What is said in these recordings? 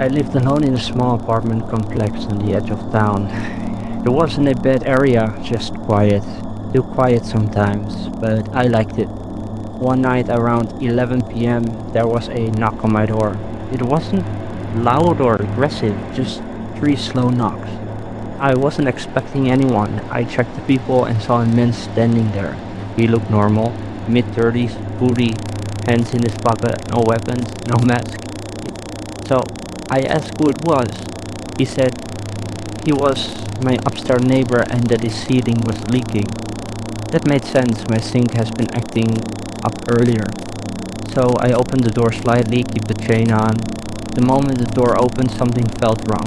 I lived alone in a small apartment complex on the edge of town. It wasn't a bad area, just quiet. Too quiet sometimes, but I liked it. One night around 11 p.m., there was a knock on my door. It wasn't loud or aggressive, just three slow knocks. I wasn't expecting anyone. I checked the people and saw a man standing there. He looked normal, mid-30s, hoodie, hands in his pocket, no weapons, no mask. So I asked who it was. He said he was my upstairs neighbor and that his ceiling was leaking. That made sense, my sink has been acting up earlier. So I opened the door slightly, keep the chain on. The moment the door opened, something felt wrong.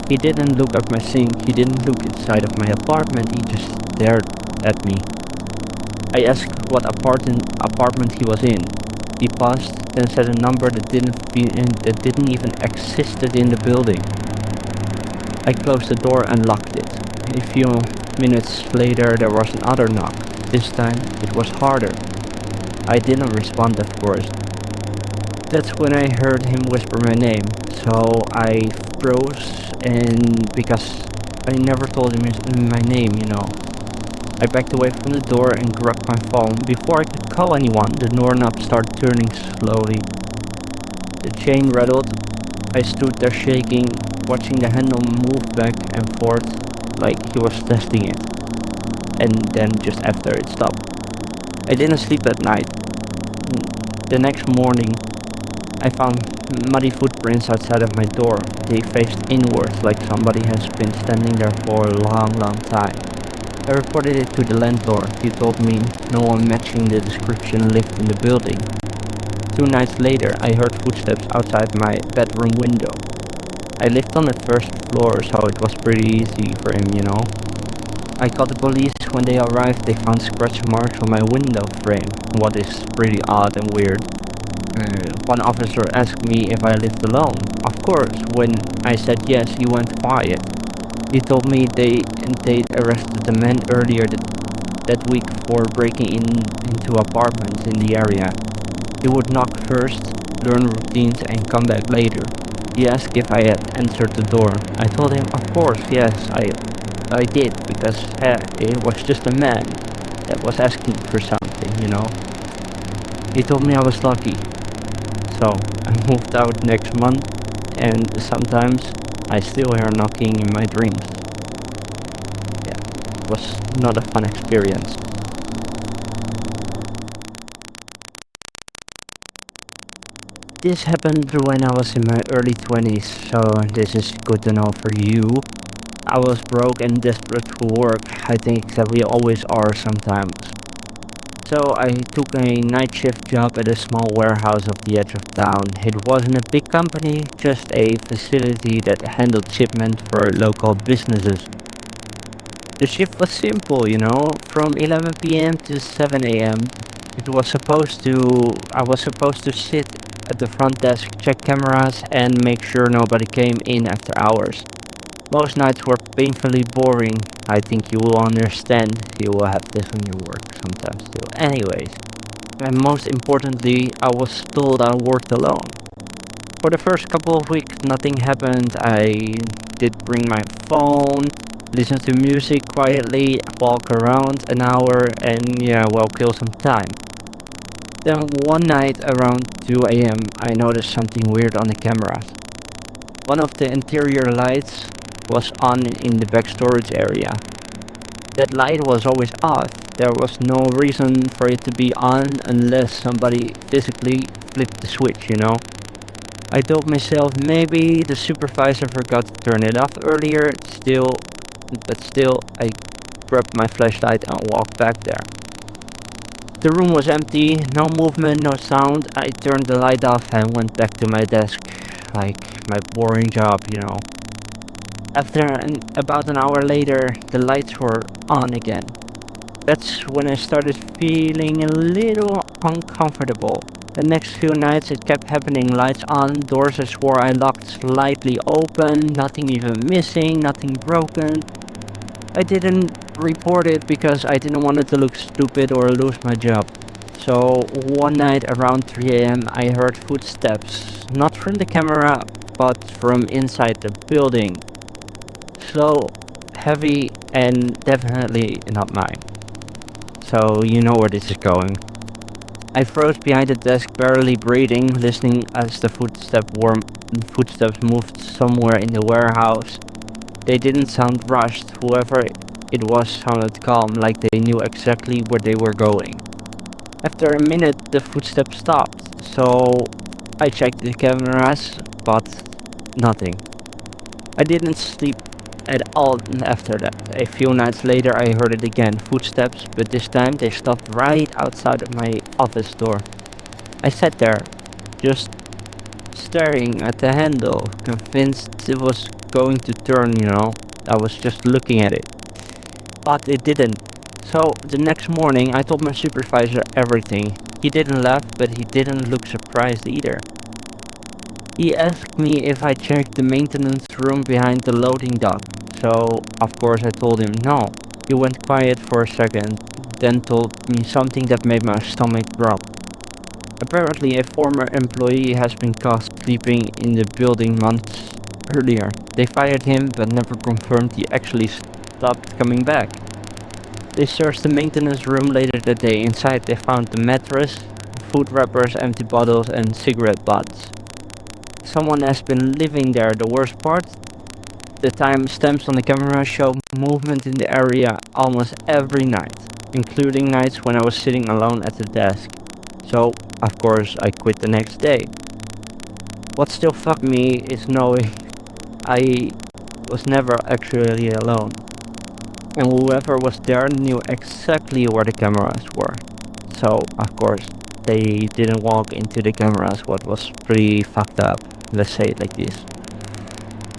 He didn't look at my sink, he didn't look inside of my apartment, he just stared at me. I asked what apartment he was in. He paused, then said a number that didn't even existed in the building. I closed the door and locked it. A few minutes later there was another knock. This time it was harder. I didn't respond, of course. That's when I heard him whisper my name. So I froze, and because I never told him my name. I backed away from the door and grabbed my phone. Before I could call anyone, the doorknob started turning slowly. The chain rattled. I stood there shaking, watching the handle move back and forth like he was testing it. And then just after it stopped. I didn't sleep that night. The next morning, I found muddy footprints outside of my door. They faced inwards like somebody has been standing there for a long, long time. I reported it to the landlord. He told me no one matching the description lived in the building. 2 nights later, I heard footsteps outside my bedroom window. I lived on the first floor, so it was pretty easy for him. I called the police. When they arrived, they found scratch marks on my window frame, what is pretty odd and weird. One officer asked me if I lived alone. Of course, when I said yes, he went quiet. He told me they'd arrested the man earlier that week for breaking into apartments in the area. He would knock first, learn routines, and come back later. He asked if I had answered the door. I told him, of course, yes, I did, because it was just a man that was asking for something. He told me I was lucky. So I moved out next month, and sometimes I still hear knocking in my dreams. Yeah, it was not a fun experience. This happened when I was in my early 20s, so this is good to know for you. I was broke and desperate for work. I think that we always are sometimes. So I took a night shift job at a small warehouse off the edge of town. It wasn't a big company, just a facility that handled shipment for local businesses. The shift was simple, from 11 p.m. to 7 a.m. I was supposed to sit at the front desk, check cameras, and make sure nobody came in after hours. Most nights were painfully boring. I think you will understand. You will have this on your work sometimes too. Anyways, and most importantly, I was told I worked alone. For the first couple of weeks, nothing happened. I did bring my phone, listen to music quietly, walk around an hour, and kill some time. Then one night around 2 a.m., I noticed something weird on the cameras. One of the interior lights was on in the back storage area. That light was always off. There was no reason for it to be on unless somebody physically flipped the switch. I told myself maybe the supervisor forgot to turn it off earlier, but still I grabbed my flashlight and walked back there. The room was empty, no movement, no sound. I turned the light off and went back to my desk, like my boring job. About an hour later, the lights were on again. That's when I started feeling a little uncomfortable. The next few nights it kept happening, lights on, doors I swore I locked slightly open, nothing even missing, nothing broken. I didn't report it because I didn't want it to look stupid or lose my job. So one night around 3 a.m. I heard footsteps, not from the camera, spot from inside the building. Slow, heavy, and definitely not mine. So you know where this is going. I froze behind the desk, barely breathing, listening as the footsteps moved somewhere in the warehouse. They didn't sound rushed. Whoever it was sounded calm, like they knew exactly where they were going. After a minute, the footsteps stopped, so I checked the cameras, but nothing. I didn't sleep at all after that. A few nights later, I heard it again, footsteps, but this time they stopped right outside of my office door. I sat there, just staring at the handle, convinced it was going to turn. I was just looking at it. But it didn't. So the next morning I told my supervisor everything. He didn't laugh, but he didn't look surprised either. He asked me if I checked the maintenance room behind the loading dock. So of course I told him no. He went quiet for a second, then told me something that made my stomach drop. Apparently a former employee has been caught sleeping in the building months earlier. They fired him but never confirmed he actually stopped coming back. They searched the maintenance room later that day. Inside they found the mattress, food wrappers, empty bottles and cigarette butts. Someone has been living there. The worst part? The timestamps on the camera show movement in the area almost every night, including nights when I was sitting alone at the desk. So, of course, I quit the next day. What still fucked me is knowing I was never actually alone. And whoever was there knew exactly where the cameras were. So, of course, they didn't walk into the cameras, what was pretty fucked up. Let's say it like this.